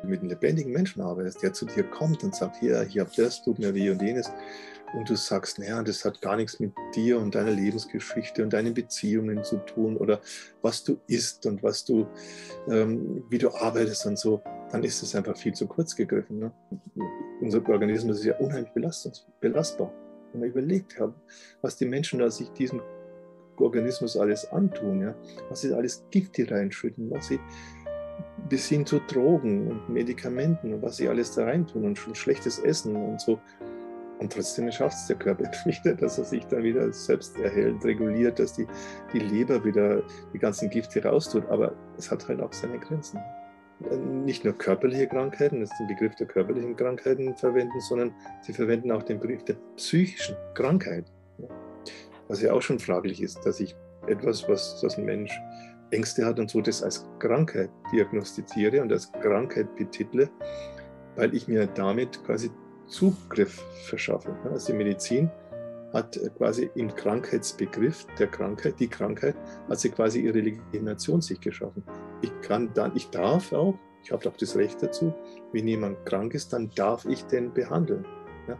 mit einem lebendigen Menschen arbeitest, der zu dir kommt und sagt, hier, ich habe das, tut mir weh und jenes, und du sagst, naja, das hat gar nichts mit dir und deiner Lebensgeschichte und deinen Beziehungen zu tun oder was du isst und was du, wie du arbeitest und so, dann ist es einfach viel zu kurz gegriffen. Ne? Unser Organismus ist ja unheimlich belastbar. Wenn man überlegt, was die Menschen da sich diesem Organismus alles antun, ja? Was sie alles Gifte reinschütten, was sie bis hin zu Drogen und Medikamenten und was sie alles da reintun und schon schlechtes Essen und so. Und trotzdem schafft es der Körper wieder, dass er sich dann wieder selbst erhält, reguliert, dass die Leber wieder die ganzen Gifte raustut. Aber es hat halt auch seine Grenzen. Nicht nur körperliche Krankheiten, das ist den Begriff der körperlichen Krankheiten verwenden, sondern sie verwenden auch den Begriff der psychischen Krankheit. Was ja auch schon fraglich ist, dass ich etwas, was ein Mensch Ängste hat und so, das als Krankheit diagnostiziere und als Krankheit betitle, weil ich mir damit quasi Zugriff verschaffe. Also die Medizin hat quasi im Krankheitsbegriff der Krankheit, die Krankheit, hat sie quasi ihre Legitimation sich geschaffen. Ich darf auch, ich habe auch das Recht dazu, wenn jemand krank ist, dann darf ich den behandeln. Ja?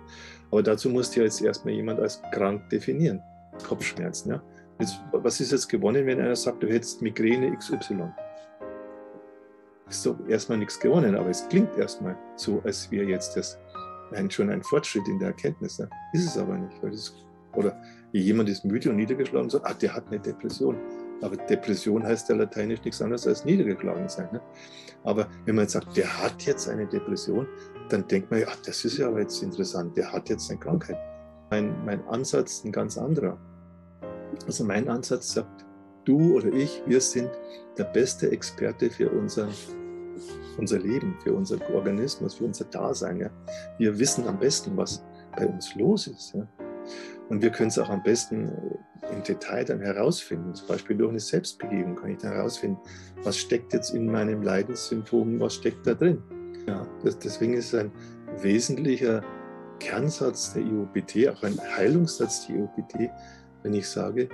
Aber dazu muss ja jetzt erstmal jemand als krank definieren. Kopfschmerzen. Ja? Jetzt, was ist jetzt gewonnen, wenn einer sagt, du hättest Migräne XY? Ist doch erstmal nichts gewonnen, aber es klingt erstmal so, als wäre jetzt das schon ein Fortschritt in der Erkenntnis. Ne? Ist es aber nicht. Oder jemand ist müde und niedergeschlagen und sagt, der hat eine Depression. Aber Depression heißt ja lateinisch nichts anderes als niedergeschlagen sein. Ne? Aber wenn man jetzt sagt, der hat jetzt eine Depression, dann denkt man, ja, das ist ja aber jetzt interessant, der hat jetzt eine Krankheit. Mein Ansatz ist ein ganz anderer. Also mein Ansatz sagt, du oder ich, wir sind der beste Experte für unser Leben, für unser Organismus, für unser Dasein. Ja. Wir wissen am besten, was bei uns los ist. Ja. Und wir können es auch am besten im Detail dann herausfinden. Zum Beispiel durch eine Selbstbegehung kann ich dann herausfinden, was steckt jetzt in meinem Leidenssymptom, was steckt da drin. Ja, deswegen ist es ein wesentlicher Kernsatz der IOPT, auch ein Heilungssatz der IOPT, wenn ich sage,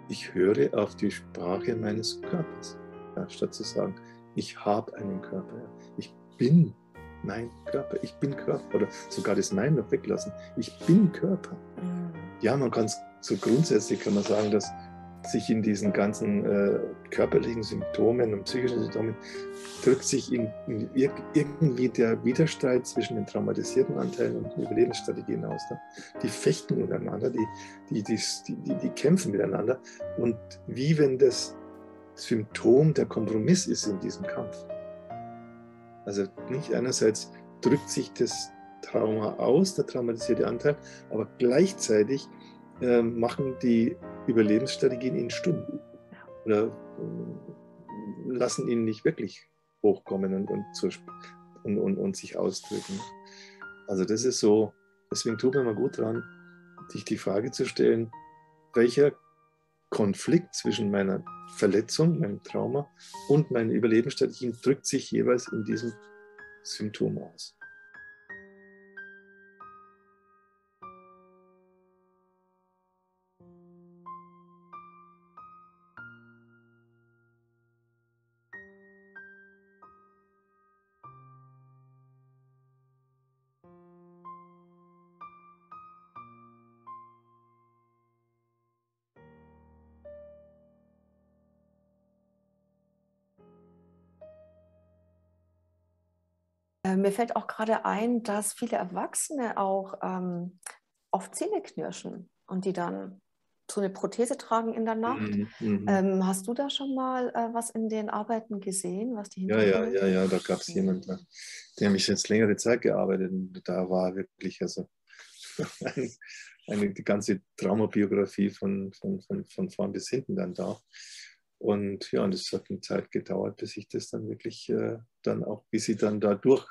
ich höre auf die Sprache meines Körpers, ja, statt zu sagen, ich habe einen Körper, ja. Ich bin mein Körper, ich bin Körper, oder sogar das Nein noch weglassen, ich bin Körper. Ja, man kann es so grundsätzlich kann man sagen, dass sich in diesen ganzen körperlichen Symptomen und psychischen Symptomen drückt sich irgendwie der Widerstreit zwischen den traumatisierten Anteilen und den Überlebensstrategien aus. Ne? Die fechten miteinander, die kämpfen miteinander. Und wie wenn das Symptom der Kompromiss ist in diesem Kampf. Also nicht einerseits drückt sich das Trauma aus, der traumatisierte Anteil, aber gleichzeitig machen die Überlebensstrategien ihn stumm oder lassen ihn nicht wirklich hochkommen und sich ausdrücken. Also das ist so, deswegen tut mir mal gut dran, sich die Frage zu stellen, welcher Konflikt zwischen meiner Verletzung, meinem Trauma und meinen Überlebensstrategien drückt sich jeweils in diesem Symptom aus. Mir fällt auch gerade ein, dass viele Erwachsene auch oft Zähne knirschen und die dann so eine Prothese tragen in der Nacht. Hast du da schon mal was in den Arbeiten gesehen, was die Hintergründe sind? Ja, da gab es jemanden, der mich jetzt längere Zeit gearbeitet und da war wirklich also die ganze Traumabiografie von vorn bis hinten dann da. Und ja, und es hat eine Zeit gedauert, bis ich das dann wirklich dann auch, bis sie dann da durch,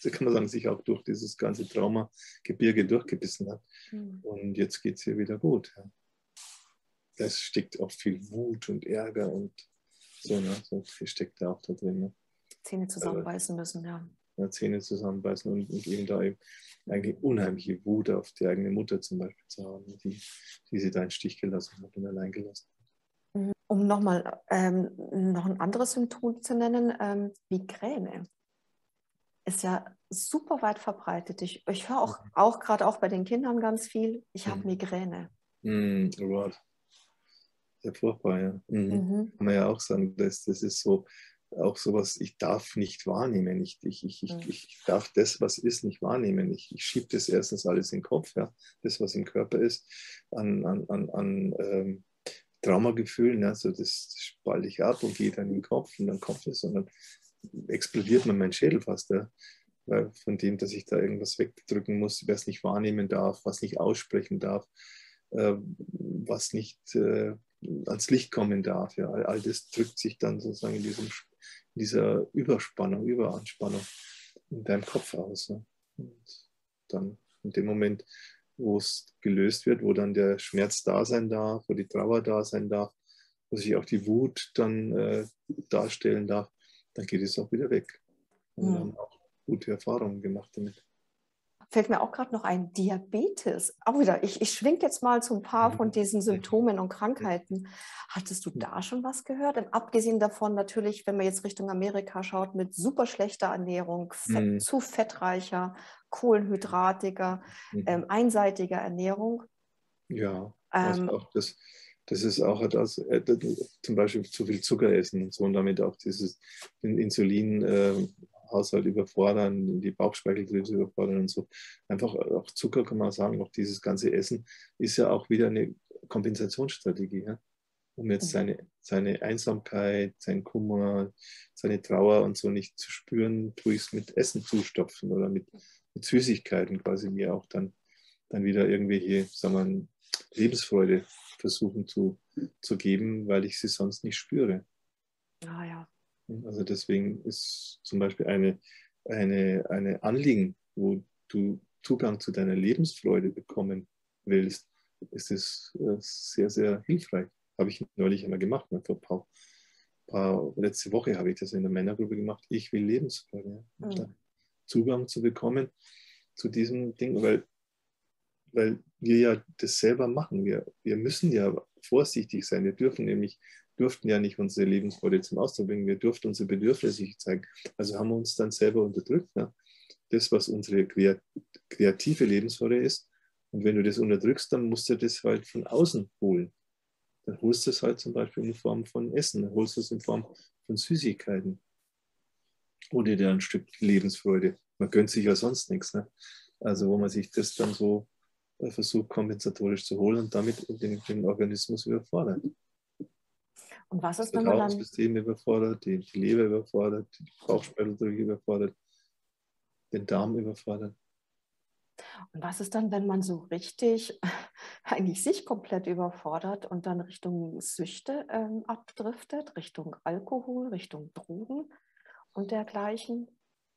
so kann man sagen, sich auch durch dieses ganze Traumagebirge durchgebissen hat. Und jetzt geht es ihr wieder gut. Ja. Es steckt auch viel Wut und Ärger und so, ne? So viel steckt da auch da drin. Ne? Zähne zusammenbeißen müssen, ja. Zähne zusammenbeißen und eben da eben eigentlich unheimliche Wut auf die eigene Mutter zum Beispiel zu haben, die sie da in den Stich gelassen hat und allein gelassen hat. Um nochmal noch ein anderes Symptom zu nennen, Migräne. ist ja super weit verbreitet. Ich höre auch gerade auch bei den Kindern ganz viel, ich habe Migräne. Oh Gott. Ja, furchtbar, ja. Kann man ja auch sagen, das ist so, auch sowas, ich darf nicht wahrnehmen. Ich darf das, was ist, nicht wahrnehmen. Ich schiebe das erstens alles in den Kopf, ja, das, was im Körper ist, an Traumagefühlen, also das spalte ich ab und gehe dann in den Kopf und dann kommt es und dann explodiert mir mein Schädel fast, ja. Weil von dem, dass ich da irgendwas wegdrücken muss, was nicht wahrnehmen darf, was nicht aussprechen darf, was nicht ans Licht kommen darf. Ja. All das drückt sich dann sozusagen in dieser Überspannung, Überanspannung in deinem Kopf aus. Ne? Und dann in dem Moment, wo es gelöst wird, wo dann der Schmerz da sein darf, wo die Trauer da sein darf, wo sich auch die Wut dann darstellen darf, dann geht es auch wieder weg. Und wir haben auch gute Erfahrungen gemacht damit. Fällt mir auch gerade noch ein, Diabetes. Auch wieder, ich schwinge jetzt mal zu ein paar von diesen Symptomen und Krankheiten. Hattest du da schon was gehört? Und abgesehen davon natürlich, wenn man jetzt Richtung Amerika schaut, mit super schlechter Ernährung, zu fettreicher, kohlenhydratiger, einseitiger Ernährung. Ja, also auch das ist auch etwas, zum Beispiel zu viel Zucker essen und so und damit auch den Insulinhaushalt überfordern, die Bauchspeicheldrüse überfordern und so. Einfach auch Zucker kann man sagen, auch dieses ganze Essen ist ja auch wieder eine Kompensationsstrategie, ja? Um jetzt seine Einsamkeit, seinen Kummer, seine Trauer und so nicht zu spüren, tue ich es mit Essen zustopfen oder mit Süßigkeiten quasi mir auch dann wieder irgendwelche, sagen wir, Lebensfreude versuchen zu geben, weil ich sie sonst nicht spüre. Ah, ja. Also deswegen ist zum Beispiel eine Anliegen, wo du Zugang zu deiner Lebensfreude bekommen willst, ist es sehr, sehr hilfreich. Habe ich neulich einmal gemacht. Ne? Letzte Woche habe ich das in der Männergruppe gemacht. Ich will Lebensfreude. Ja? Zugang zu bekommen zu diesem Ding, weil wir ja das selber machen. Wir müssen ja vorsichtig sein. Wir durften ja nicht unsere Lebensfreude zum Ausdruck bringen. Wir durften unsere Bedürfnisse nicht zeigen. Also haben wir uns dann selber unterdrückt. Ja? Das, was unsere kreative Lebensfreude ist. Und wenn du das unterdrückst, dann musst du das halt von außen holen. Dann holst du es halt zum Beispiel in Form von Essen. Dann holst du es in Form von Süßigkeiten. Oder dir ein Stück Lebensfreude. Man gönnt sich ja sonst nichts. Ne? Also wo man sich das dann so versucht kompensatorisch zu holen und damit den Organismus überfordert. Und was ist, das wenn man dann... System überfordert, die Leber überfordert, die Bauchspeicheldrüse überfordert, den Darm überfordert. Und was ist dann, wenn man so richtig eigentlich sich komplett überfordert und dann Richtung Süchte abdriftet, Richtung Alkohol, Richtung Drogen und dergleichen?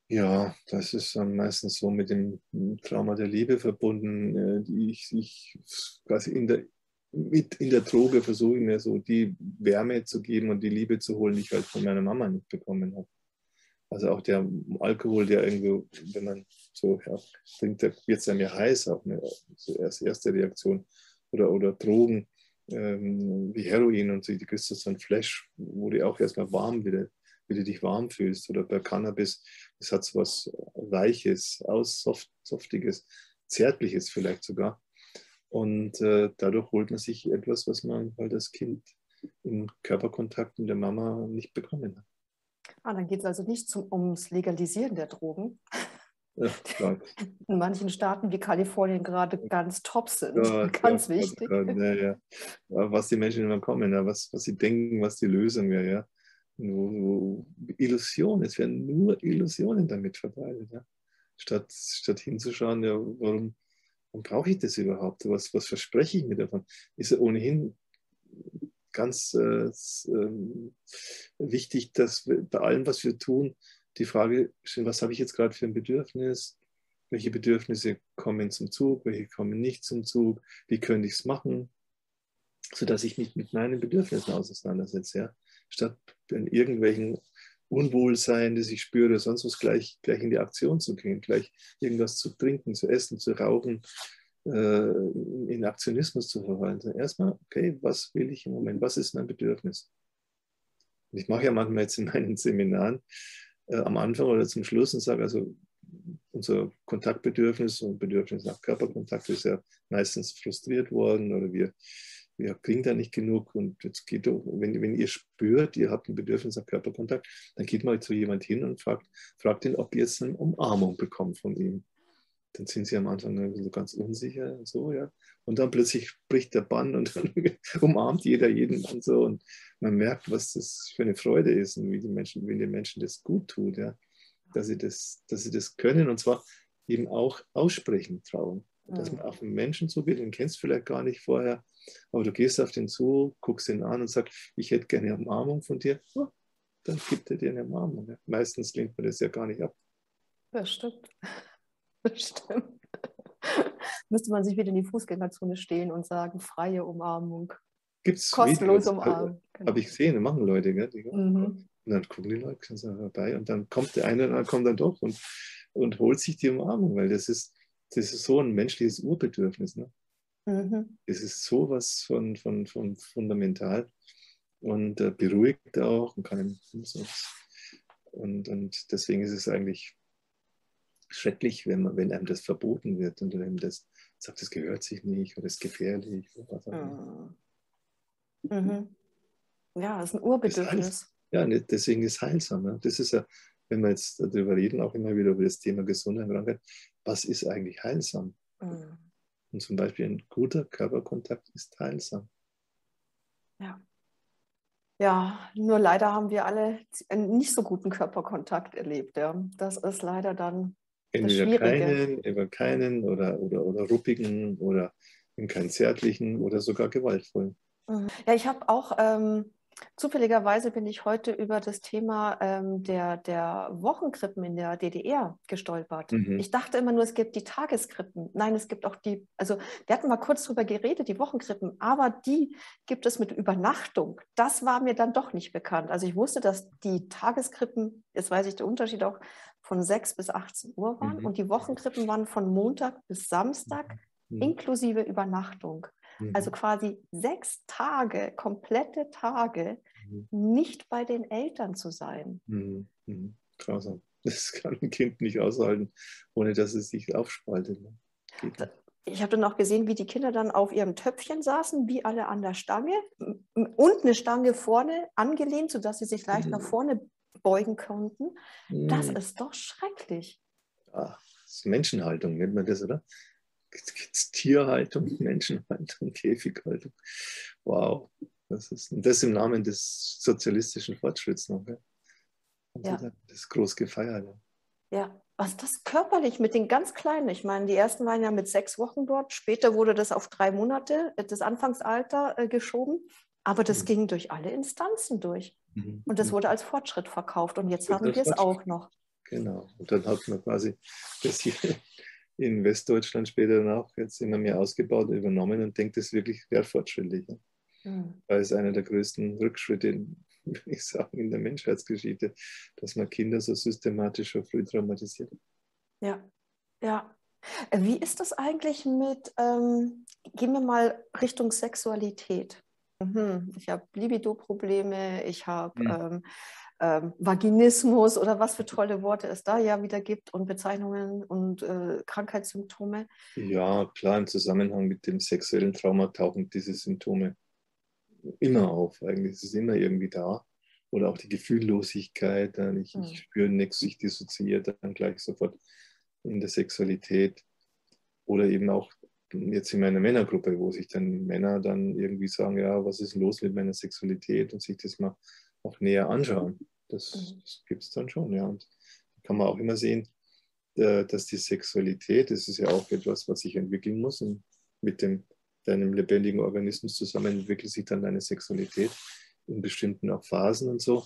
Ja, das ist dann meistens so mit dem Trauma der Liebe verbunden, die ich quasi in der Droge versuche mir so die Wärme zu geben und die Liebe zu holen, die ich halt von meiner Mama nicht bekommen habe. Also auch der Alkohol, der irgendwo, wenn man so trinkt, da wird es einem ja heiß, auch eine so erste Reaktion. Oder Drogen wie Heroin und so, die kriegst du so ein Flash, wo du auch erstmal warm wieder wie du dich warm fühlst. Oder bei Cannabis, das hat so was Weiches, Softiges, Zärtliches vielleicht sogar. Und dadurch holt man sich etwas, was man halt als Kind im Körperkontakt mit der Mama nicht bekommen hat. Dann geht es also nicht ums Legalisieren der Drogen. Ja, klar. In manchen Staaten wie Kalifornien gerade ganz top sind. Ja, ganz wichtig. ja. Was die Menschen immer kommen, ja, was sie denken, was die Lösung wäre. Ja. Illusionen, es werden nur Illusionen damit verbreitet. Ja. Statt hinzuschauen, ja, warum brauche ich das überhaupt? Was verspreche ich mir davon? Ist ja ohnehin ganz wichtig, dass wir bei allem, was wir tun, die Frage stellen, was habe ich jetzt gerade für ein Bedürfnis? Welche Bedürfnisse kommen zum Zug? Welche kommen nicht zum Zug? Wie könnte ich es machen? Sodass ich mich mit meinen Bedürfnissen auseinandersetze. Ja? Statt in irgendwelchen Unwohlsein, das ich spüre, oder sonst was gleich in die Aktion zu gehen, gleich irgendwas zu trinken, zu essen, zu rauchen, in Aktionismus zu verfallen. Also erstmal, okay, was will ich im Moment? Was ist mein Bedürfnis? Und ich mache ja manchmal jetzt in meinen Seminaren, am Anfang oder zum Schluss und sage, also unser Kontaktbedürfnis und Bedürfnis nach Körperkontakt ist ja meistens frustriert worden oder wir kriegen da nicht genug und jetzt geht doch, wenn ihr spürt, ihr habt ein Bedürfnis nach Körperkontakt, dann geht mal zu jemand hin und fragt ihn, ob ihr jetzt eine Umarmung bekommt von ihm. Dann sind sie am Anfang so ganz unsicher und so, ja. Und dann plötzlich bricht der Bann und dann umarmt jeder jeden und so. Und man merkt, was das für eine Freude ist und wie den Menschen das gut tut, ja. Dass sie das können und zwar eben auch aussprechen trauen. Dass man auf einen Menschen zugeht, den kennst du vielleicht gar nicht vorher, aber du gehst auf den zu, guckst ihn an und sagst, ich hätte gerne eine Umarmung von dir. Oh, dann gibt er dir eine Umarmung. Ja. Meistens lehnt man das ja gar nicht ab. Das stimmt. Das stimmt. Müsste man sich wieder in die Fußgängerzone stehen und sagen, freie Umarmung. Gibt es Kostenlose Videos, Umarmung. Genau. Habe ich gesehen, machen Leute, gell? Mhm. Und dann gucken die Leute dabei und dann kommt der eine und dann kommt dann doch und holt sich die Umarmung, weil das ist so ein menschliches Urbedürfnis. Ne? Mhm. Es ist sowas von fundamental und beruhigt auch und kann und deswegen ist es eigentlich schrecklich, wenn einem das verboten wird und einem das sagt, das gehört sich nicht oder ist gefährlich oder was auch immer. Mhm. Ja, das ist ein Urbedürfnis. Ja, deswegen ist es heilsam. Ja. Das ist ja, wenn wir jetzt darüber reden, auch immer wieder über das Thema Gesundheit und Krankheit, was ist eigentlich heilsam? Mhm. Und zum Beispiel ein guter Körperkontakt ist heilsam. Ja. Ja, nur leider haben wir alle einen nicht so guten Körperkontakt erlebt. Ja. Das ist leider dann das Entweder Schwierige. keinen oder ruppigen oder keinen zärtlichen oder sogar gewaltvollen. Ja, ich habe auch, zufälligerweise bin ich heute über das Thema der Wochenkrippen in der DDR gestolpert. Mhm. Ich dachte immer nur, es gibt die Tageskrippen. Nein, es gibt auch die, also wir hatten mal kurz drüber geredet, die Wochenkrippen, aber die gibt es mit Übernachtung. Das war mir dann doch nicht bekannt. Also ich wusste, dass die Tageskrippen, jetzt weiß ich den Unterschied auch, von 6 bis 18 Uhr waren und die Wochenkrippen waren von Montag bis Samstag inklusive Übernachtung. Also quasi 6 Tage, komplette Tage, nicht bei den Eltern zu sein. Grausam. Das kann ein Kind nicht aushalten, ohne dass es sich aufspaltet. Ich habe dann auch gesehen, wie die Kinder dann auf ihrem Töpfchen saßen, wie alle an der Stange und eine Stange vorne angelehnt, sodass sie sich leicht nach vorne beugen konnten. Das ist doch schrecklich. Ah, das ist Menschenhaltung, nennt man das, oder? Tierhaltung, Menschenhaltung, Käfighaltung. Wow. Das im Namen des sozialistischen Fortschritts noch. Ja? Ja. Das ist groß gefeiert. Ja, was das körperlich mit den ganz Kleinen, ich meine, die ersten waren ja mit 6 Wochen dort, später wurde das auf 3 Monate, das Anfangsalter geschoben, aber das ging durch alle Instanzen durch. Und das wurde als Fortschritt verkauft und jetzt haben wir es auch noch. Genau, und dann hat man quasi das hier in Westdeutschland später dann auch jetzt immer mehr ausgebaut und übernommen und denkt, das wirklich wäre fortschrittlich. Weil es einer der größten Rückschritte, würde ich sagen, in der Menschheitsgeschichte, dass man Kinder so systematisch schon früh traumatisiert. Ja, ja. Wie ist das eigentlich mit, gehen wir mal Richtung Sexualität. Ich habe Libido-Probleme, ich habe Vaginismus oder was für tolle Worte es da ja wieder gibt und Bezeichnungen und Krankheitssymptome. Ja, klar, im Zusammenhang mit dem sexuellen Trauma tauchen diese Symptome immer auf. Eigentlich ist es immer irgendwie da. Oder auch die Gefühllosigkeit, ich spüre nichts, ich dissoziiere dann gleich sofort in der Sexualität. Oder eben auch jetzt in meiner Männergruppe, wo sich dann Männer dann irgendwie sagen, ja, was ist los mit meiner Sexualität und sich das mal auch näher anschauen. Das gibt es dann schon, ja. Und da kann man auch immer sehen, dass die Sexualität, das ist ja auch etwas, was sich entwickeln muss und mit deinem lebendigen Organismus zusammen entwickelt sich dann deine Sexualität in bestimmten auch Phasen und so,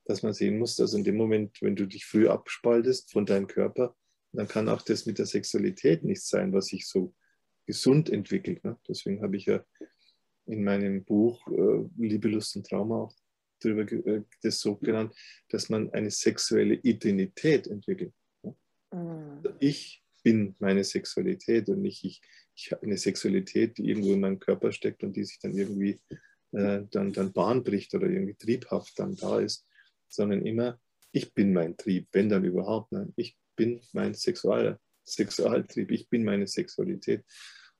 dass man sehen muss, also in dem Moment, wenn du dich früh abspaltest von deinem Körper, dann kann auch das mit der Sexualität nicht sein, was sich so gesund entwickelt. Ne? Deswegen habe ich ja in meinem Buch Liebe, Lust und Trauma auch darüber das so genannt, dass man eine sexuelle Identität entwickelt. Ne? Ich bin meine Sexualität und nicht ich habe eine Sexualität, die irgendwo in meinem Körper steckt und die sich dann irgendwie dann Bahn bricht oder irgendwie triebhaft dann da ist, sondern immer Ich bin mein Trieb, wenn dann überhaupt. Nein, ich bin mein Sexualtrieb, ich bin meine Sexualität.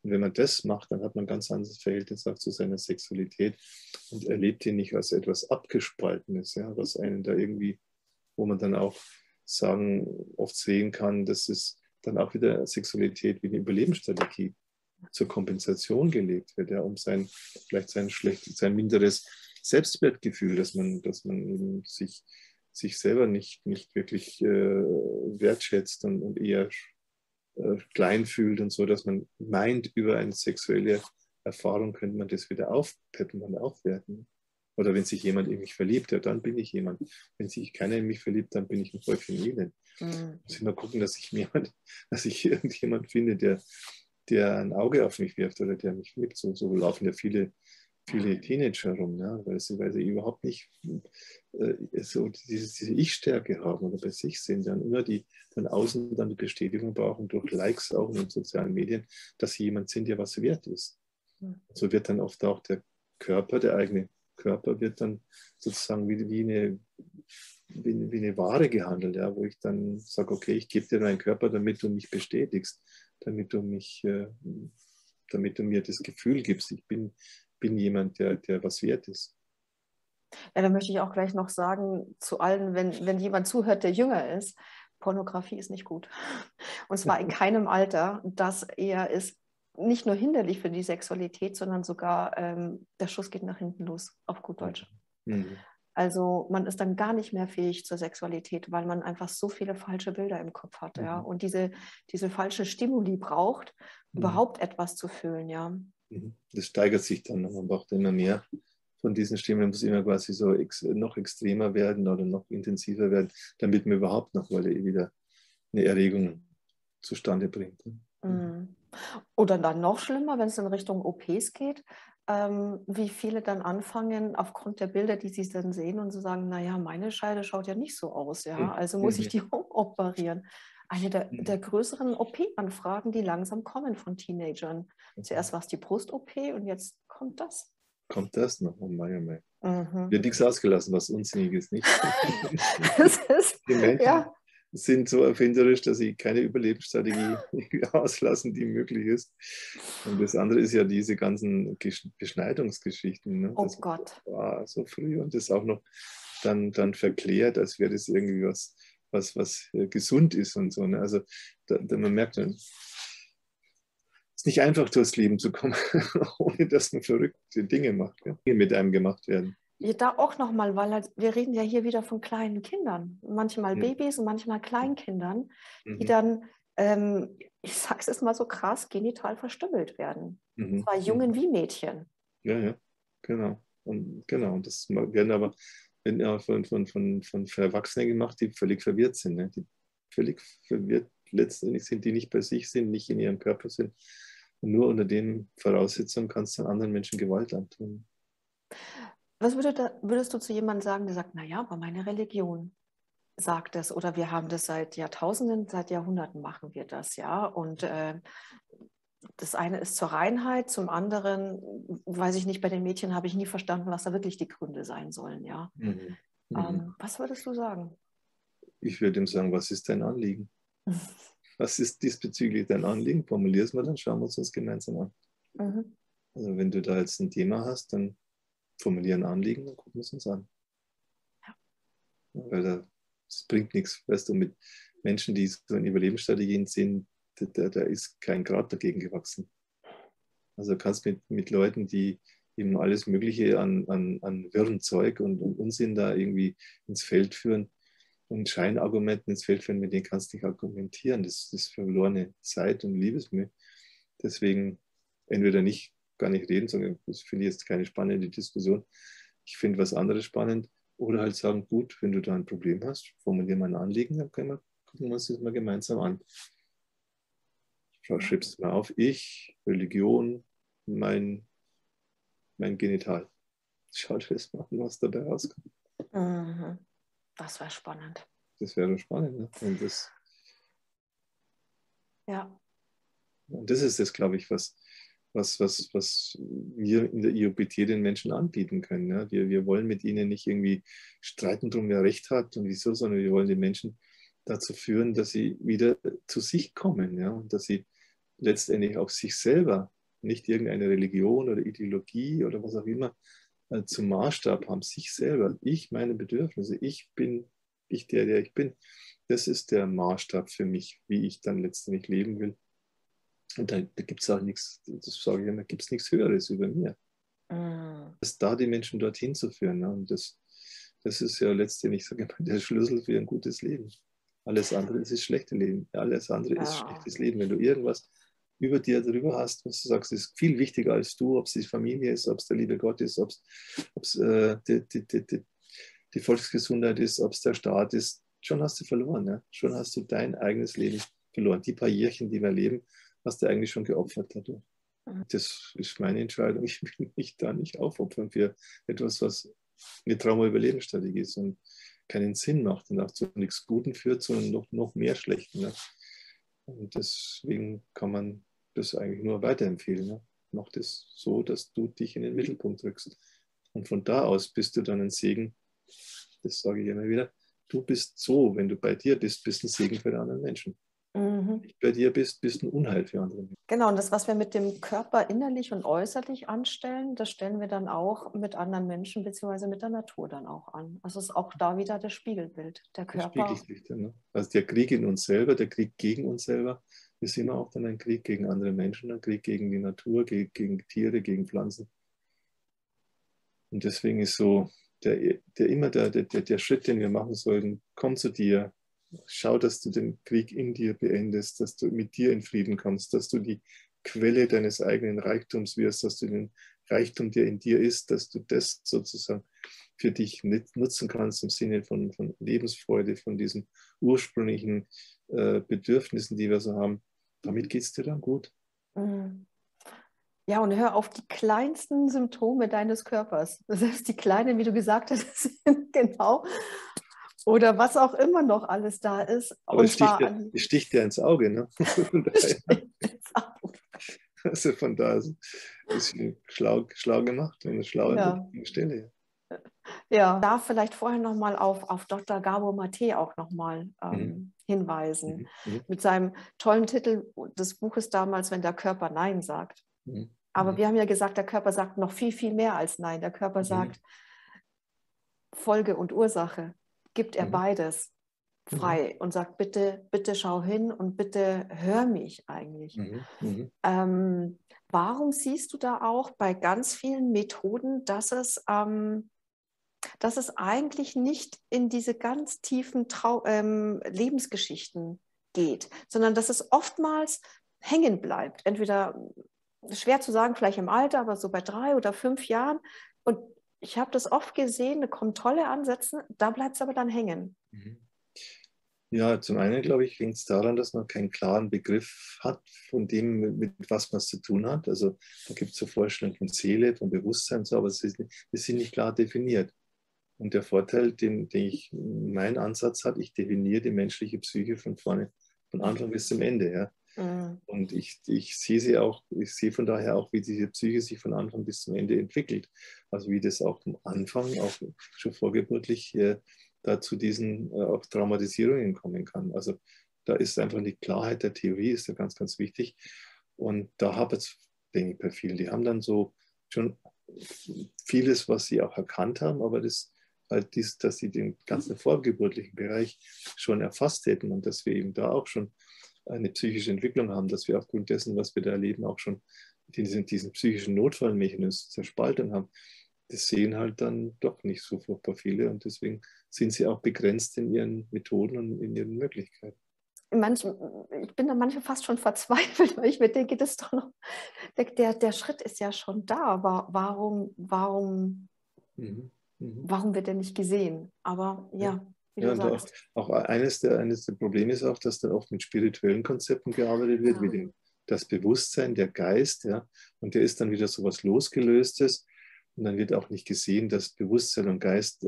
Und wenn man das macht, dann hat man ein ganz anderes Verhältnis auch zu seiner Sexualität und erlebt die nicht als etwas Abgespaltenes, ja, was einen da irgendwie, wo man dann auch sagen, oft sehen kann, das ist dann auch wieder Sexualität wie eine Überlebensstrategie zur Kompensation gelebt wird, ja, um vielleicht sein minderes Selbstwertgefühl, dass man eben sich selber nicht wirklich wertschätzt und eher klein fühlt und so, dass man meint, über eine sexuelle Erfahrung könnte man das wieder aufpeppen und aufwerten. Oder wenn sich jemand in mich verliebt, ja, dann bin ich jemand. Wenn sich keiner in mich verliebt, dann bin ich ein Häufchen Elend. Muss ich mal gucken, dass ich irgendjemand finde, der ein Auge auf mich wirft oder der mich liebt. So laufen ja viele Teenager rum, ja, weil sie überhaupt nicht so diese Ich-Stärke haben oder bei sich sind, dann immer die von außen dann die Bestätigung brauchen, durch Likes auch in den sozialen Medien, dass sie jemand sind, der was wert ist. So wird dann oft auch der eigene Körper wird dann sozusagen wie eine Ware gehandelt, ja, wo ich dann sage, okay, ich gebe dir meinen Körper, damit du mich bestätigst, damit du mir das Gefühl gibst, ich bin jemand, der was wert ist. Ja, da möchte ich auch gleich noch sagen zu allen, wenn jemand zuhört, der jünger ist, Pornografie ist nicht gut. Und zwar in keinem Alter. Das eher ist nicht nur hinderlich für die Sexualität, sondern sogar der Schuss geht nach hinten los, auf gut Deutsch. Mhm. Also man ist dann gar nicht mehr fähig zur Sexualität, weil man einfach so viele falsche Bilder im Kopf hat, ja, und diese falschen Stimuli braucht, überhaupt etwas zu fühlen, ja. Das steigert sich dann, man braucht immer mehr von diesen Stimmen, muss immer quasi so noch extremer werden oder noch intensiver werden, damit man überhaupt noch wieder eine Erregung zustande bringt. Oder dann noch schlimmer, wenn es in Richtung OPs geht, wie viele dann anfangen, aufgrund der Bilder, die sie dann sehen und so sagen, naja, meine Scheide schaut ja nicht so aus, ja, also muss ich die umoperieren. Eine der größeren OP-Anfragen, die langsam kommen von Teenagern. Zuerst war es die Brust-OP und jetzt kommt das. Kommt das noch? Oh mein. Wird nichts ausgelassen, was Unsinniges nicht. Die Menschen sind so erfinderisch, dass sie keine Überlebensstrategie auslassen, die möglich ist. Und das andere ist ja diese ganzen Beschneidungsgeschichten. Ne? Oh Gott. War so früh und das auch noch dann verklärt, als wäre das irgendwie was gesund ist und so. Ne? Also man merkt, es ist nicht einfach, durchs Leben zu kommen, ohne dass man verrückte Dinge macht, ja? Dinge mit einem gemacht werden. Ja, da auch nochmal, weil wir reden ja hier wieder von kleinen Kindern. Manchmal Babys und manchmal Kleinkindern, die dann, ich sag's jetzt mal so krass, genital verstümmelt werden. Zwar Jungen wie Mädchen. Ja, genau. Und das werden aber von Erwachsenen gemacht, die völlig verwirrt sind. Ne? Die völlig verwirrt letztendlich sind, die nicht bei sich sind, nicht in ihrem Körper sind. Und nur unter den Voraussetzungen kannst du anderen Menschen Gewalt antun. Was würdest du zu jemandem sagen, der sagt, naja, aber meine Religion sagt das oder wir haben das seit Jahrtausenden, seit Jahrhunderten machen wir das, ja. Und das eine ist zur Reinheit, zum anderen, weiß ich nicht, bei den Mädchen habe ich nie verstanden, was da wirklich die Gründe sein sollen, ja. Was würdest du sagen? Ich würde ihm sagen, was ist dein Anliegen? Was ist diesbezüglich dein Anliegen? Formulier es mal, dann schauen wir uns das gemeinsam an. Also wenn du da jetzt ein Thema hast, dann formulier ein Anliegen und gucken wir es uns an. Ja. Weil das bringt nichts, weißt du, mit Menschen, die so in Überlebensstrategien sind, da ist kein Grat dagegen gewachsen. Also du kannst mit Leuten, die eben alles Mögliche an wirren Zeug und Unsinn da irgendwie ins Feld führen und Scheinargumenten ins Feld führen, mit denen kannst du nicht argumentieren. Das ist verlorene Zeit und Liebesmühe. Deswegen entweder gar nicht reden, sondern das finde ich jetzt keine spannende Diskussion. Ich finde was anderes spannend. Oder halt sagen, gut, wenn du da ein Problem hast, formulier mal ein Anliegen, dann gucken wir uns das mal gemeinsam an. Schreib es mal auf. Ich, Religion, mein Genital. Schau dir das mal an, was dabei rauskommt. Das wäre spannend. Das wäre spannend, ne? Ja. Und das ist das, glaube ich, was was wir in der IOPT den Menschen anbieten können. Ja? Wir wollen mit ihnen nicht irgendwie streiten drum, wer recht hat und wieso, sondern wir wollen die Menschen dazu führen, dass sie wieder zu sich kommen, ja? Und dass sie letztendlich auch sich selber, nicht irgendeine Religion oder Ideologie oder was auch immer, zum Maßstab haben, sich selber, ich, meine Bedürfnisse, ich bin ich der ich bin. Das ist der Maßstab für mich, wie ich dann letztendlich leben will. Und da gibt es auch nichts, das sage ich immer, gibt es nichts Höheres über mir. Das da die Menschen dorthin zu führen. Ne? Und das ist ja letztendlich, sage ich mal, der Schlüssel für ein gutes Leben. Alles andere ist das schlechte Leben. Alles andere ist schlechtes Leben. Wenn du irgendwas über dir drüber hast, was du sagst, ist viel wichtiger als du, ob es die Familie ist, ob es der liebe Gott ist, ob es die Volksgesundheit ist, ob es der Staat ist, schon hast du verloren. Ja? Schon hast du dein eigenes Leben verloren. Die paar Jährchen, die wir leben, hast du eigentlich schon geopfert dadurch. Das ist meine Entscheidung. Ich will mich da nicht aufopfern für etwas, was eine Trauma-Überlebensstrategie ist und keinen Sinn macht und auch zu nichts Guten führt, sondern noch mehr Schlechten. Ne? Und deswegen kann man das eigentlich nur weiterempfehlen. Ne? Mach das so, dass du dich in den Mittelpunkt drückst. Und von da aus bist du dann ein Segen. Das sage ich immer wieder. Du bist so, wenn du bei dir bist, bist ein Segen für die anderen Menschen. Wenn du bei dir bist ein Unheil für andere Menschen. Genau, und das, was wir mit dem Körper innerlich und äußerlich anstellen, das stellen wir dann auch mit anderen Menschen bzw. mit der Natur dann auch an. Also ist auch da wieder das Spiegelbild. Der Körper. Ne? Also der Krieg in uns selber, der Krieg gegen uns selber, ist immer auch dann ein Krieg gegen andere Menschen, ein Krieg gegen die Natur, gegen Tiere, gegen Pflanzen. Und deswegen ist so der Schritt, den wir machen sollten, komm zu dir, schau, dass du den Krieg in dir beendest, dass du mit dir in Frieden kommst, dass du die Quelle deines eigenen Reichtums wirst, dass du den Reichtum, der in dir ist, dass du das sozusagen für dich nutzen kannst im Sinne von Lebensfreude, von diesen ursprünglichen Bedürfnissen, die wir so haben. Damit geht es dir dann gut. Ja, und hör auf die kleinsten Symptome deines Körpers. Selbst die kleinen, wie du gesagt hast, sind genau. Oder was auch immer noch alles da ist. Aber es sticht dir ins Auge, ne? Also von daher ist es ein bisschen schlau gemacht, eine schlaue Stelle. Ja, ich darf vielleicht vorher nochmal auf Dr. Gabor Mate auch nochmal hinweisen. Mit seinem tollen Titel des Buches damals, wenn der Körper Nein sagt. Aber wir haben ja gesagt, der Körper sagt noch viel, viel mehr als Nein. Der Körper sagt Folge und Ursache. Gibt er beides frei und sagt, bitte, bitte schau hin und bitte hör mich eigentlich. Warum siehst du da auch bei ganz vielen Methoden, dass es eigentlich nicht in diese ganz tiefen Lebensgeschichten geht, sondern dass es oftmals hängen bleibt? Entweder, schwer zu sagen, vielleicht im Alter, aber so bei 3 oder 5 Jahren. Und ich habe das oft gesehen, da kommen tolle Ansätze, da bleibt es aber dann hängen. Ja, zum einen, glaube ich, liegt es daran, dass man keinen klaren Begriff hat von dem, mit was man es zu tun hat. Also da gibt es so Vorstellungen von Seele, von Bewusstsein und so, aber sie sind nicht klar definiert. Und der Vorteil, mein Ansatz hat, ich definiere die menschliche Psyche von Anfang bis zum Ende. Ja. Und ich sehe von daher auch, wie diese Psyche sich von Anfang bis zum Ende entwickelt. Also wie das auch am Anfang, auch schon vorgeburtlich, da zu diesen auch Traumatisierungen kommen kann. Also da ist einfach die Klarheit der Theorie, ist ja ganz, ganz wichtig. Und da habe ich, denke ich, bei vielen, die haben dann so schon vieles, was sie auch erkannt haben, aber dass sie den ganzen vorgeburtlichen Bereich schon erfasst hätten und dass wir eben da auch schon eine psychische Entwicklung haben, dass wir aufgrund dessen, was wir da erleben, auch schon diesen psychischen Notfallmechanismus zur Spaltung haben. Das sehen halt dann doch nicht so furchtbar viele und deswegen sind sie auch begrenzt in ihren Methoden und in ihren Möglichkeiten. Ich bin da manchmal fast schon verzweifelt, weil ich mir denke, das ist doch noch, der Schritt ist ja schon da, aber warum wird er nicht gesehen? Aber ja, wie du sagst. Auch eines der Probleme ist auch, dass dann oft mit spirituellen Konzepten gearbeitet wird, wie das Bewusstsein, der Geist, ja, und der ist dann wieder so was Losgelöstes. Und dann wird auch nicht gesehen, dass Bewusstsein und Geist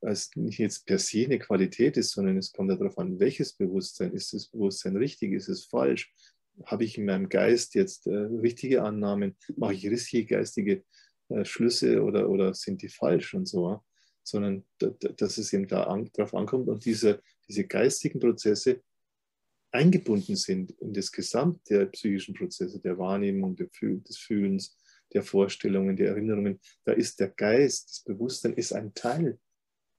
als nicht jetzt per se eine Qualität ist, sondern es kommt darauf an, welches Bewusstsein. Ist das Bewusstsein richtig? Ist es falsch? habe ich in meinem Geist jetzt richtige Annahmen, mache ich richtige geistige Schlüsse oder sind die falsch und so, sondern dass es eben darauf ankommt und diese geistigen Prozesse eingebunden sind in das Gesamt der psychischen Prozesse, der Wahrnehmung, des Fühlens, der Vorstellungen, der Erinnerungen. Da ist der Geist, das Bewusstsein ist ein Teil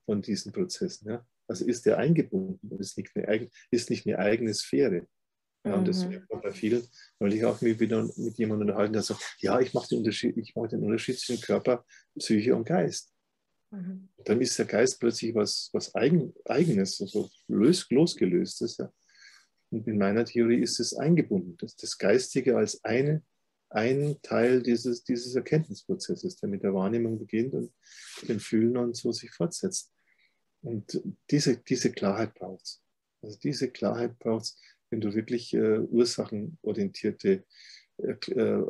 von diesen Prozessen. Ja? Also ist der eingebunden und ist nicht eine eigene Sphäre. Ja, und das merkt man bei vielen, weil ich auch mich wieder mit jemandem unterhalten, der sagt, ja, ich mache den Unterschied zwischen Körper, Psyche und Geist. Mhm. Dann ist der Geist plötzlich was Eigenes, also losgelöstes. Ja. Und in meiner Theorie ist es eingebunden, das Geistige als ein Teil dieses Erkenntnisprozesses, der mit der Wahrnehmung beginnt und dem Fühlen und so sich fortsetzt. Und diese Klarheit braucht es. Also diese Klarheit braucht es, wenn du wirklich ursachenorientierte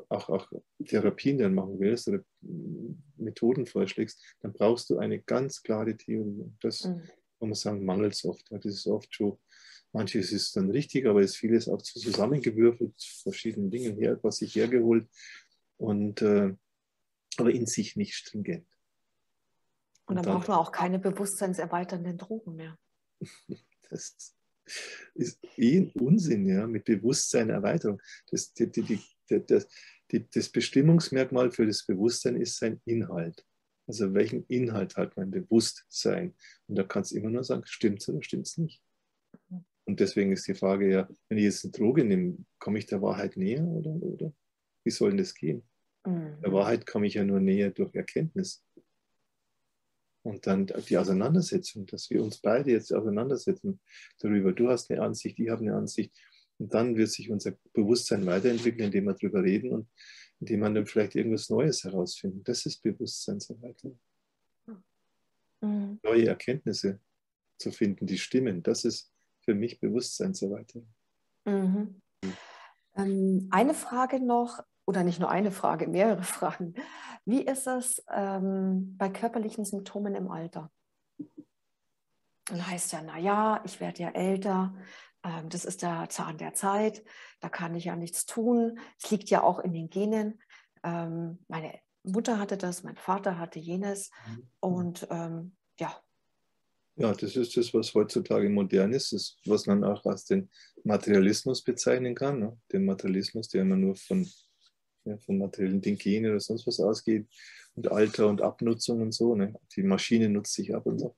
auch Therapien dann machen willst oder Methoden vorschlägst, dann brauchst du eine ganz klare Theorie. Das, kann man sagen, mangelt es oft. Das ist oft schon, manches ist dann richtig, aber es ist vieles auch zusammengewürfelt, verschiedene Dinge was sich hergeholt und aber in sich nicht stringent. Und dann braucht man auch keine bewusstseinserweiternden Drogen mehr. Das ist ein Unsinn, ja, mit Bewusstseinerweiterung. Das Bestimmungsmerkmal für das Bewusstsein ist sein Inhalt. Also welchen Inhalt hat mein Bewusstsein? Und da kannst du immer nur sagen, stimmt es oder stimmt es nicht. Und deswegen ist die Frage ja, wenn ich jetzt eine Droge nehme, komme ich der Wahrheit näher oder wie soll denn das gehen? Der Wahrheit komme ich ja nur näher durch Erkenntnis. Und dann die Auseinandersetzung, dass wir uns beide jetzt auseinandersetzen darüber. Du hast eine Ansicht, ich habe eine Ansicht. Und dann wird sich unser Bewusstsein weiterentwickeln, indem wir darüber reden und indem wir dann vielleicht irgendwas Neues herausfinden. Das ist Bewusstseinserweiterung. Neue Erkenntnisse zu finden, die stimmen. Das ist für mich Bewusstseinserweiterung. Eine Frage noch, oder nicht nur eine Frage, mehrere Fragen. Wie ist es bei körperlichen Symptomen im Alter? Dann heißt ja, naja, ich werde ja älter, das ist der Zahn der Zeit, da kann ich ja nichts tun. Es liegt ja auch in den Genen. Meine Mutter hatte das, mein Vater hatte jenes und ja. Ja, das ist das, was heutzutage modern ist, was man auch als den Materialismus bezeichnen kann. Ne? Den Materialismus, der immer nur von materiellen Dingen oder sonst was ausgeht und Alter und Abnutzung und so. Ne? Die Maschine nutzt sich ab und so.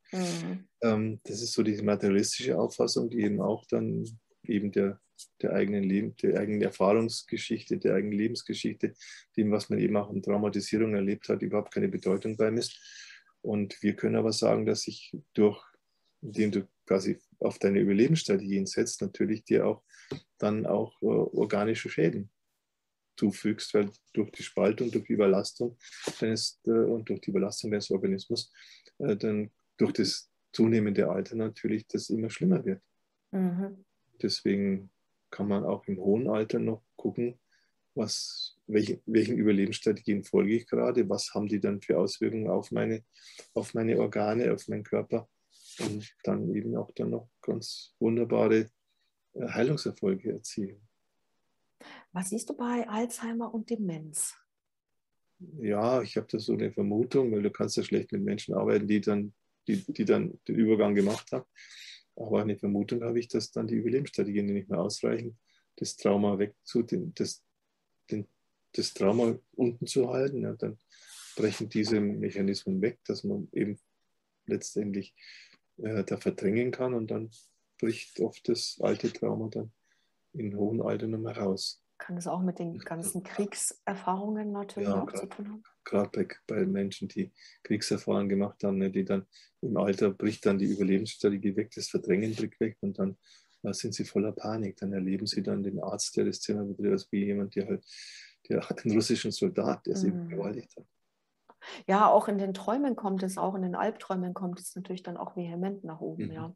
Das ist so diese materialistische Auffassung, die eben auch dann eben der eigenen Erfahrungsgeschichte, der eigenen Lebensgeschichte, dem, was man eben auch in Traumatisierung erlebt hat, überhaupt keine Bedeutung beimisst. Und wir können aber sagen, dass sich indem du quasi auf deine Überlebensstrategien setzt, natürlich dir auch dann auch organische Schäden zufügst, weil durch die Spaltung, durch die Überlastung und durch die Überlastung deines Organismus dann durch das zunehmende Alter natürlich das immer schlimmer wird. Deswegen kann man auch im hohen Alter noch gucken, welchen Überlebensstrategien folge ich gerade, was haben die dann für Auswirkungen auf meine Organe, auf meinen Körper und dann eben auch dann noch ganz wunderbare Heilungserfolge erzielen. Was siehst du bei Alzheimer und Demenz? Ja, ich habe da so eine Vermutung, weil du kannst ja schlecht mit Menschen arbeiten, die dann den Übergang gemacht haben. Aber eine Vermutung habe ich, dass dann die Überlebensstrategien nicht mehr ausreichen, das Trauma das Trauma unten zu halten. Ja, dann brechen diese Mechanismen weg, dass man eben letztendlich da verdrängen kann und dann bricht oft das alte Trauma dann in hohem Alter nochmal raus. Kann es auch mit den ganzen Kriegserfahrungen natürlich auch zu tun haben? Gerade bei Menschen, die Kriegserfahrungen gemacht haben, ne, die dann im Alter bricht dann die Überlebensstrategie weg, das Verdrängen bricht weg und dann sind sie voller Panik. Dann erleben sie dann den Arzt, der das Zimmer betritt, wie jemand, der hat einen russischen Soldat, der sie vergewaltigt hat. Ja, auch in den Träumen kommt es, auch in den Albträumen kommt es natürlich dann auch vehement nach oben, ja.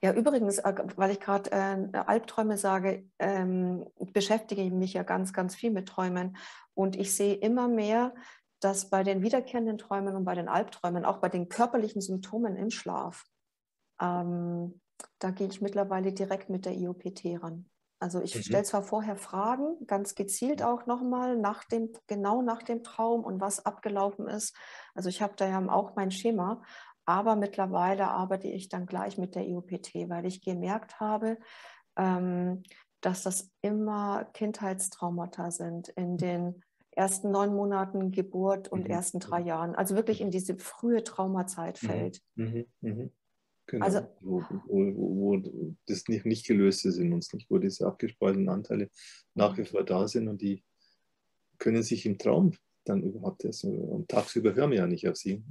Ja, übrigens, weil ich gerade Albträume sage, beschäftige ich mich ja ganz, ganz viel mit Träumen und ich sehe immer mehr, dass bei den wiederkehrenden Träumen und bei den Albträumen, auch bei den körperlichen Symptomen im Schlaf, da gehe ich mittlerweile direkt mit der IOPT ran. Also ich stelle zwar vorher Fragen, ganz gezielt auch nochmal genau nach dem Traum und was abgelaufen ist. Also ich habe da ja auch mein Schema, aber mittlerweile arbeite ich dann gleich mit der IOPT, weil ich gemerkt habe, dass das immer Kindheitstraumata sind in den ersten 9 Monaten Geburt und ersten 3 Jahren. Also wirklich in diese frühe Traumazeit fällt. Also, Genau, wo das nicht gelöst ist in uns, nicht, wo diese abgespaltenen Anteile nach wie vor da sind und die können sich im Traum dann überhaupt erst, und tagsüber hören wir ja nicht auf sie,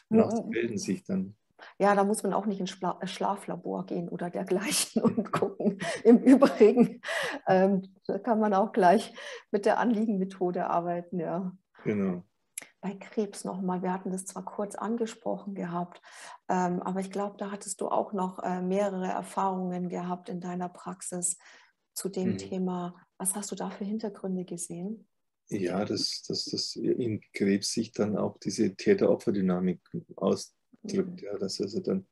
nachts melden sich dann. Ja, da muss man auch nicht ins Schlaflabor gehen oder dergleichen und gucken. Im Übrigen da kann man auch gleich mit der Anliegenmethode arbeiten, ja. Genau. Bei Krebs nochmal, wir hatten das zwar kurz angesprochen gehabt, aber ich glaube, da hattest du auch noch mehrere Erfahrungen gehabt in deiner Praxis zu dem Thema. Was hast du da für Hintergründe gesehen? Ja, dass in Krebs sich dann auch diese Täter-Opfer-Dynamik ausdrückt. Ja, dass also dann,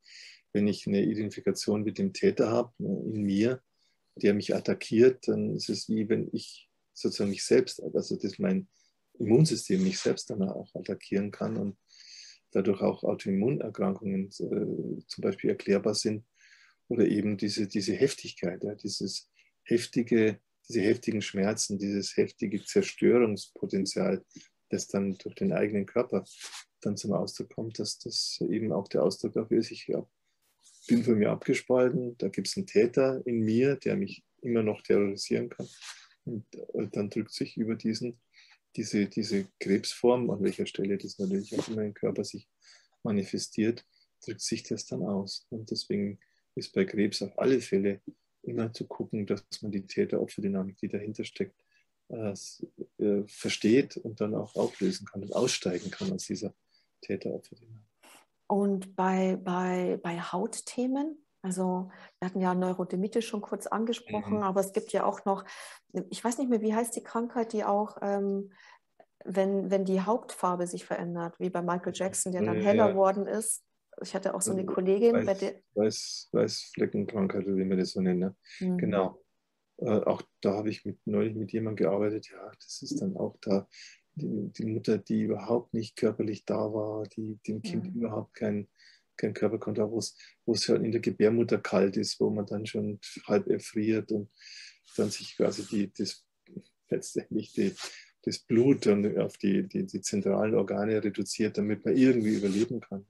wenn ich eine Identifikation mit dem Täter habe, in mir, der mich attackiert, dann ist es wie wenn ich sozusagen mich selbst, also das mein Immunsystem mich selbst dann auch attackieren kann und dadurch auch Autoimmunerkrankungen zum Beispiel erklärbar sind oder eben diese Heftigkeit, ja, diese heftigen Schmerzen, dieses heftige Zerstörungspotenzial, das dann durch den eigenen Körper dann zum Ausdruck kommt, dass das eben auch der Ausdruck dafür ist, ich bin von mir abgespalten, da gibt es einen Täter in mir, der mich immer noch terrorisieren kann. Und dann drückt sich über diese Krebsform, an welcher Stelle das natürlich auch immer im Körper sich manifestiert, drückt sich das dann aus. Und deswegen ist bei Krebs auf alle Fälle immer zu gucken, dass man die Täter-Opfer-Dynamik, die dahinter steckt, versteht und dann auch auflösen kann und aussteigen kann aus dieser Täter-Opfer-Dynamik. Und bei Hautthemen, also wir hatten ja Neurodermitis schon kurz angesprochen, aber es gibt ja auch noch, ich weiß nicht mehr, wie heißt die Krankheit, die auch, wenn die Hautfarbe sich verändert, wie bei Michael Jackson, der dann heller geworden ist. Ich hatte auch so eine Kollegin, bei der... Weißfleckenkrankheit, oder wie man das so nennt. Ne? Genau. Auch da habe ich neulich mit jemandem gearbeitet, ja, das ist dann auch da die Mutter, die überhaupt nicht körperlich da war, die dem Kind überhaupt kein Körperkontakt, wo es ja in der Gebärmutter kalt ist, wo man dann schon halb erfriert und dann sich quasi letztendlich das Blut dann auf die zentralen Organe reduziert, damit man irgendwie überleben kann.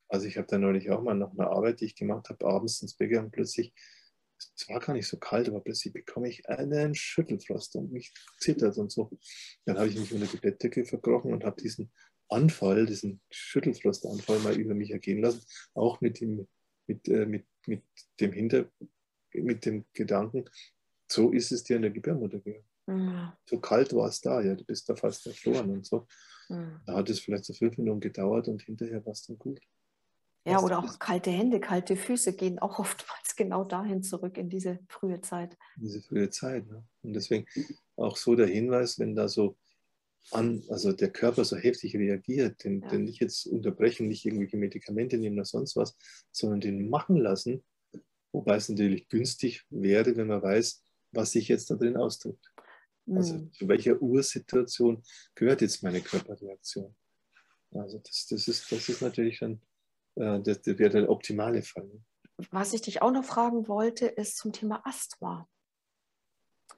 Also ich habe da neulich auch mal nach einer Arbeit, die ich gemacht habe, abends ins Bett gegangen, plötzlich, es war gar nicht so kalt, aber plötzlich bekomme ich einen Schüttelfrost und mich zittert und so. Dann habe ich mich unter die Bettdecke verkrochen und habe diesen Schüttelfrostanfall mal über mich ergehen lassen, auch mit dem Gedanken, so ist es dir in der Gebärmutter gegangen. So kalt war es da, ja, du bist da fast erfroren und so. Da hat es vielleicht so 5 Minuten gedauert und hinterher war es dann gut. Ja, oder auch kalte Hände, kalte Füße gehen auch oftmals genau dahin zurück, in diese frühe Zeit. Diese frühe Zeit. Ne? Und deswegen auch so der Hinweis, wenn da so also der Körper so heftig reagiert, den nicht jetzt unterbrechen, nicht irgendwelche Medikamente nehmen oder sonst was, sondern den machen lassen, wobei es natürlich günstig wäre, wenn man weiß, was sich jetzt da drin ausdrückt. Also zu welcher Ursituation gehört jetzt meine Körperreaktion? Also das ist natürlich schon, das wäre der optimale Fall. Was ich dich auch noch fragen wollte, ist zum Thema Asthma.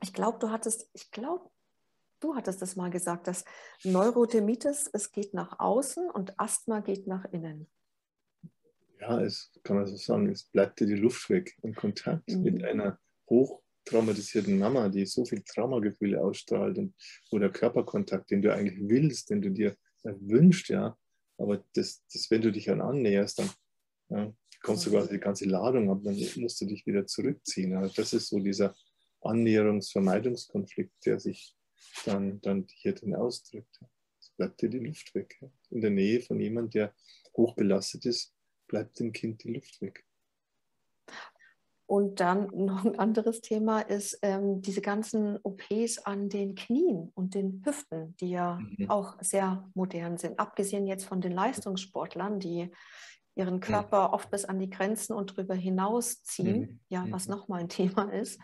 Ich glaube, du hattest das mal gesagt, dass Neurodermitis, es geht nach außen und Asthma geht nach innen. Ja, kann man so sagen, es bleibt dir die Luft weg im Kontakt mit einer hochtraumatisierten Mama, die so viel Traumagefühle ausstrahlt und wo der Körperkontakt, den du eigentlich willst, den du dir wünschst, ja, aber wenn du dich annäherst, dann kommst du quasi die ganze Ladung ab, dann musst du dich wieder zurückziehen. Also das ist so dieser Annäherungsvermeidungskonflikt, der sich dann hier drin ausdrückt. Es bleibt dir die Luft weg. Ja. In der Nähe von jemandem, der hochbelastet ist, bleibt dem Kind die Luft weg. Und dann noch ein anderes Thema ist diese ganzen OPs an den Knien und den Hüften, die ja auch sehr modern sind. Abgesehen jetzt von den Leistungssportlern, die ihren Körper oft bis an die Grenzen und darüber hinaus ziehen, ja, was nochmal ein Thema ist.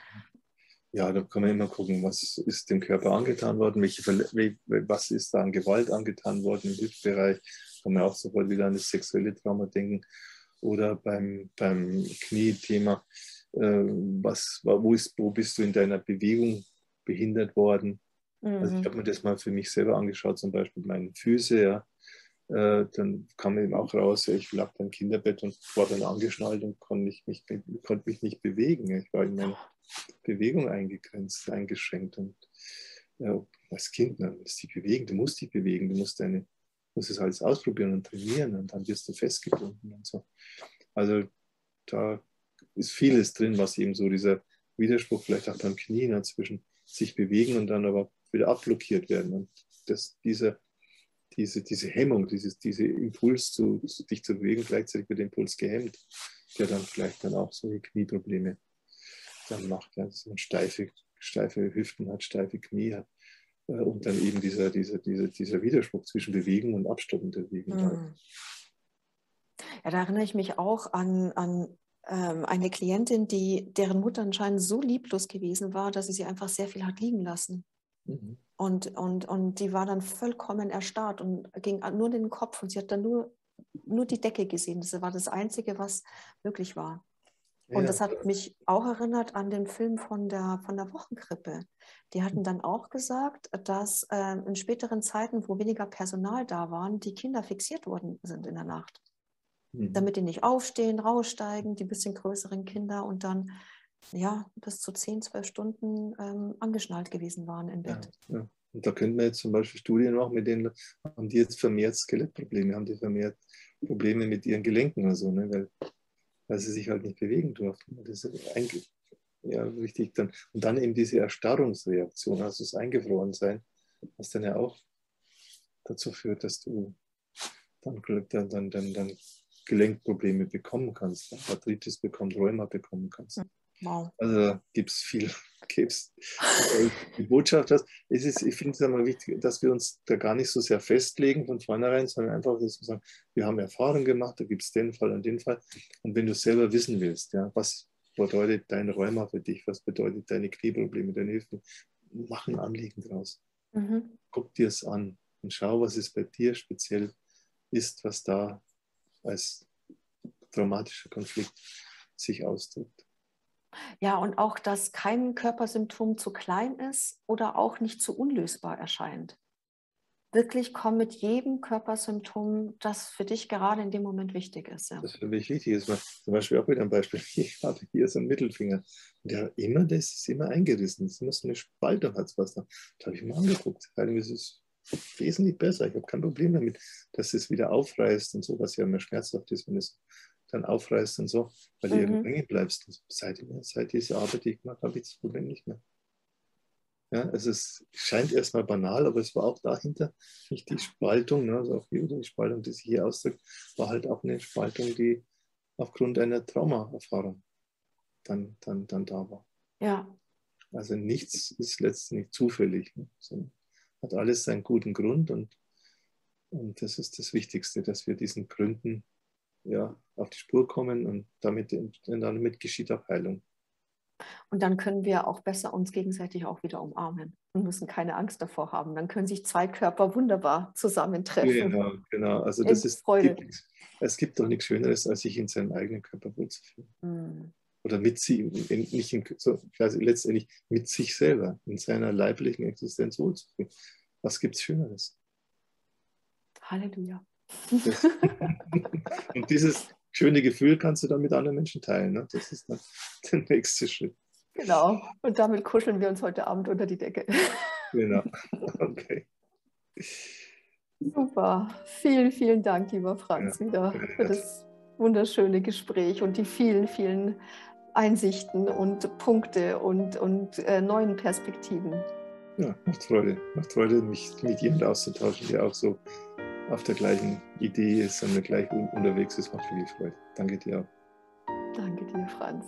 Ja, da kann man immer gucken, was ist dem Körper angetan worden, was ist da an Gewalt angetan worden im Hüftbereich. Kann man auch sofort wieder an das sexuelle Trauma denken. Oder beim Knie-Thema, wo bist du in deiner Bewegung behindert worden? Also ich habe mir das mal für mich selber angeschaut, zum Beispiel meine Füße, ja. Dann kam eben auch raus, ich lag beim Kinderbett und war dann angeschnallt und konnte mich nicht bewegen. Ich war in meiner Bewegung eingeschränkt. Und ja, als Kind, du musst dich bewegen, du musst es alles ausprobieren und trainieren und dann wirst du festgebunden und so. Also da ist vieles drin, was eben so dieser Widerspruch vielleicht auch beim Knien zwischen sich bewegen und dann aber wieder abblockiert werden. Und diese Hemmung, dieser Impuls, dich zu bewegen, gleichzeitig wird der Impuls gehemmt, der dann vielleicht dann auch solche Knieprobleme dann macht, ja, dass man steife Hüften hat, steife Knie hat und dann eben dieser Widerspruch zwischen Bewegung und Abstoppen der Bewegung. Ja, da erinnere ich mich auch an eine Klientin, deren Mutter anscheinend so lieblos gewesen war, dass sie einfach sehr viel hat liegen lassen. Und die war dann vollkommen erstarrt und ging nur in den Kopf und sie hat dann nur die Decke gesehen. Das war das Einzige, was möglich war. Und das hat mich auch erinnert an den Film von der Wochenkrippe. Die hatten dann auch gesagt, dass in späteren Zeiten, wo weniger Personal da waren, die Kinder fixiert worden sind in der Nacht. Damit die nicht aufstehen, raussteigen, die bisschen größeren Kinder und dann bis zu 10, 12 Stunden angeschnallt gewesen waren im Bett. Ja. Und da könnten wir jetzt zum Beispiel Studien machen, mit denen haben die jetzt vermehrt Skelettprobleme, haben die vermehrt Probleme mit ihren Gelenken oder so, ne? Weil sie sich halt nicht bewegen durften. Das ist eigentlich wichtig. Und dann eben diese Erstarrungsreaktion, also das Eingefrorensein, was dann ja auch dazu führt, dass du dann Gelenkprobleme bekommen kannst, Arthritis bekommen, Rheuma bekommen kannst. Wow. Also gibt es viel. Die Botschaft, ich finde es immer wichtig, dass wir uns da gar nicht so sehr festlegen von vornherein, sondern einfach so sagen, wir haben Erfahrungen gemacht, da gibt es den Fall und den Fall. Und wenn du selber wissen willst, ja, was bedeutet dein Rheuma für dich, was bedeutet deine Knieprobleme, deine Hilfen, mach ein Anliegen draus. Guck dir es an und schau, was es bei dir speziell ist, was da als traumatischer Konflikt sich ausdrückt. Ja, und auch, dass kein Körpersymptom zu klein ist oder auch nicht zu unlösbar erscheint. Wirklich komm mit jedem Körpersymptom, das für dich gerade in dem Moment wichtig ist. Ja. Das für mich wichtig ist. Zum Beispiel auch wieder ein Beispiel. Ich habe hier so einen Mittelfinger. Und das ist immer eingerissen. Das ist immer so eine Spaltung, hat es was da. Das habe ich mir angeguckt. Es ist wesentlich besser. Ich habe kein Problem damit, dass es wieder aufreißt und so, was ja immer schmerzhaft ist, wenn es dann aufreißt und so, weil du irgendwo hängen bleibst. Seit dieser Arbeit, die ich gemacht habe, habe ich das Problem nicht mehr. Ja, also es scheint erstmal banal, aber es war auch dahinter nicht die Spaltung, ne, also auch hier die Spaltung, die sich hier ausdrückt, war halt auch eine Spaltung, die aufgrund einer Traumaerfahrung dann da war. Ja. Also nichts ist letztendlich zufällig, ne, sondern hat alles seinen guten Grund und das ist das Wichtigste, dass wir diesen Gründen auf die Spur kommen und damit geschieht auch Heilung. Und dann können wir auch besser uns gegenseitig auch wieder umarmen und müssen keine Angst davor haben. Dann können sich zwei Körper wunderbar zusammentreffen. Genau. Also es gibt doch nichts Schöneres, als sich in seinem eigenen Körper wohlzufühlen. Oder letztendlich mit sich selber, in seiner leiblichen Existenz wohlzufühlen. Was gibt es Schöneres? Halleluja. Und dieses schöne Gefühl kannst du dann mit anderen Menschen teilen. Ne? Das ist dann der nächste Schritt. Genau. Und damit kuscheln wir uns heute Abend unter die Decke. Genau. Okay. Super. Vielen, vielen Dank, lieber Franz, wieder für das wunderschöne Gespräch und die vielen, vielen Einsichten und Punkte und neuen Perspektiven. Ja, macht Freude. Macht Freude, mich mit jemandem auszutauschen, der auch so auf der gleichen Idee ist und gleich unterwegs ist. Macht viel Freude. Danke dir auch. Danke dir, Franz.